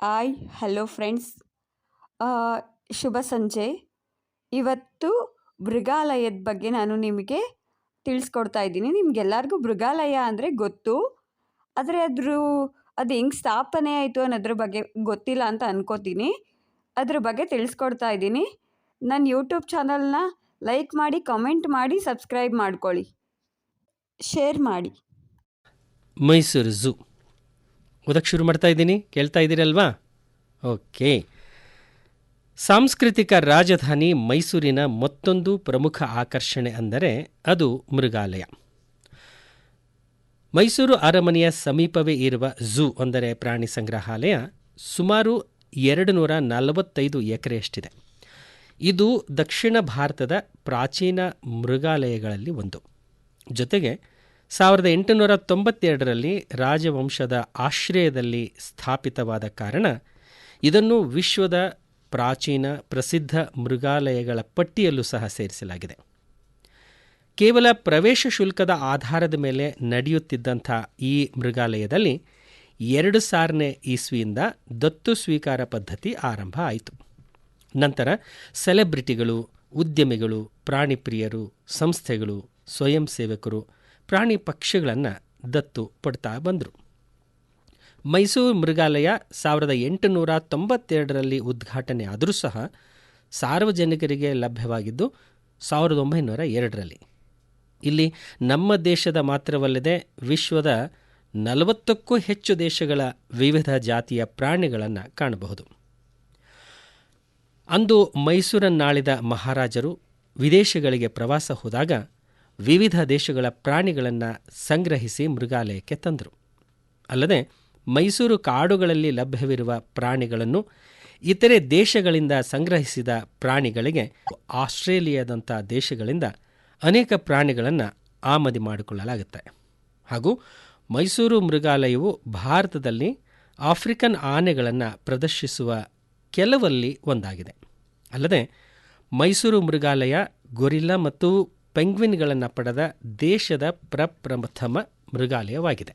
Hi hello friends, ಶುಭ ಸಂಜೆ. ಇವತ್ತು ಮೃಗಾಲಯದ ಬಗ್ಗೆ ನಾನು ನಿಮಗೆ ತಿಳಿಸ್ಕೊಡ್ತಾ ಇದ್ದೀನಿ. ನಿಮಗೆಲ್ಲರಿಗೂ ಮೃಗಾಲಯ ಅಂದರೆ ಗೊತ್ತು, ಆದರೆ ಅದು ಹೆಂಗೆ ಸ್ಥಾಪನೆ ಆಯಿತು ಅನ್ನೋದ್ರ ಬಗ್ಗೆ ಗೊತ್ತಿಲ್ಲ ಅಂತ ಅನ್ಕೋತೀನಿ. ಅದ್ರ ಬಗ್ಗೆ ತಿಳಿಸ್ಕೊಡ್ತಾ ಇದ್ದೀನಿ. ನನ್ನ ಯೂಟ್ಯೂಬ್ ಚಾನಲ್ನ ಲೈಕ್ ಮಾಡಿ, ಕಮೆಂಟ್ ಮಾಡಿ, ಸಬ್ಸ್ಕ್ರೈಬ್ ಮಾಡ್ಕೊಳ್ಳಿ, ಶೇರ್ ಮಾಡಿ. ಮೈಸೂರು ಝೂ ಓದಕ್ಕೆ ಶುರು ಮಾಡ್ತಾ ಇದ್ದೀನಿ, ಕೇಳ್ತಾ ಇದ್ದೀರಲ್ವಾ? ಓಕೆ. ಸಾಂಸ್ಕೃತಿಕ ರಾಜಧಾನಿ ಮೈಸೂರಿನ ಮತ್ತೊಂದು ಪ್ರಮುಖ ಆಕರ್ಷಣೆ ಅಂದರೆ ಅದು ಮೃಗಾಲಯ. ಮೈಸೂರು ಅರಮನೆಯ ಸಮೀಪವೇ ಇರುವ ಝೂ ಅಂದರೆ ಪ್ರಾಣಿ ಸಂಗ್ರಹಾಲಯ ಸುಮಾರು 245 ಎಕರೆಯಷ್ಟಿದೆ. ಇದು ದಕ್ಷಿಣ ಭಾರತದ ಪ್ರಾಚೀನ ಮೃಗಾಲಯಗಳಲ್ಲಿ ಒಂದು. ಜೊತೆಗೆ 1892ರಲ್ಲಿ ರಾಜವಂಶದ ಆಶ್ರಯದಲ್ಲಿ ಸ್ಥಾಪಿತವಾದ ಕಾರಣ ಇದನ್ನು ವಿಶ್ವದ ಪ್ರಾಚೀನ ಪ್ರಸಿದ್ಧ ಮೃಗಾಲಯಗಳ ಪಟ್ಟಿಯಲ್ಲೂ ಸಹ ಸೇರಿಸಲಾಗಿದೆ. ಕೇವಲ ಪ್ರವೇಶ ಶುಲ್ಕದ ಆಧಾರದ ಮೇಲೆ ನಡೆಯುತ್ತಿದ್ದಂಥ ಈ ಮೃಗಾಲಯದಲ್ಲಿ 2000ನೇ ಇಸ್ವಿಯಿಂದ ದತ್ತು ಸ್ವೀಕಾರ ಪದ್ಧತಿ ಆರಂಭ ಆಯಿತು. ನಂತರ ಸೆಲೆಬ್ರಿಟಿಗಳು, ಉದ್ಯಮಿಗಳು, ಪ್ರಾಣಿ ಪ್ರಿಯರು, ಸಂಸ್ಥೆಗಳು, ಸ್ವಯಂ ಸೇವಕರು ಪ್ರಾಣಿ ಪಕ್ಷಿಗಳನ್ನು ದತ್ತು ಪಡ್ತಾ ಬಂದರು. ಮೈಸೂರು ಮೃಗಾಲಯ 1892ರಲ್ಲಿ ಉದ್ಘಾಟನೆ ಆದರೂ ಸಹ ಸಾರ್ವಜನಿಕರಿಗೆ ಲಭ್ಯವಾಗಿದ್ದು 1902ರಲ್ಲಿ. ಇಲ್ಲಿ ನಮ್ಮ ದೇಶದ ಮಾತ್ರವಲ್ಲದೆ ವಿಶ್ವದ 40ಕ್ಕೂ ಹೆಚ್ಚು ದೇಶಗಳ ವಿವಿಧ ಜಾತಿಯ ಪ್ರಾಣಿಗಳನ್ನು ಕಾಣಬಹುದು. ಅಂದು ಮೈಸೂರನ್ನಾಳಿದ ಮಹಾರಾಜರು ವಿದೇಶಗಳಿಗೆ ಪ್ರವಾಸ ಹೋದಾಗ ವಿವಿಧ ದೇಶಗಳ ಪ್ರಾಣಿಗಳನ್ನು ಸಂಗ್ರಹಿಸಿ ಮೃಗಾಲಯಕ್ಕೆ ತಂದರು. ಅಲ್ಲದೆ ಮೈಸೂರು ಕಾಡುಗಳಲ್ಲಿ ಲಭ್ಯವಿರುವ ಪ್ರಾಣಿಗಳನ್ನು ಇತರೆ ದೇಶಗಳಿಂದ ಸಂಗ್ರಹಿಸಿದ ಪ್ರಾಣಿಗಳಿಗೆ ಆಸ್ಟ್ರೇಲಿಯಾದಂಥ ದೇಶಗಳಿಂದ ಅನೇಕ ಪ್ರಾಣಿಗಳನ್ನು ಆಮದು ಮಾಡಿಕೊಳ್ಳಲಾಗುತ್ತೆ. ಹಾಗೂ ಮೈಸೂರು ಮೃಗಾಲಯವು ಭಾರತದಲ್ಲಿ ಆಫ್ರಿಕನ್ ಆನೆಗಳನ್ನು ಪ್ರದರ್ಶಿಸುವ ಕೆಲವಲ್ಲಿ ಒಂದಾಗಿದೆ. ಅಲ್ಲದೆ ಮೈಸೂರು ಮೃಗಾಲಯ ಗೊರಿಲ್ಲಾ ಮತ್ತು ಪೆಂಗ್ವಿನ್ಗಳನ್ನು ಪಡೆದ ದೇಶದ ಪ್ರಪ್ರಥಮ ಮೃಗಾಲಯವಾಗಿದೆ.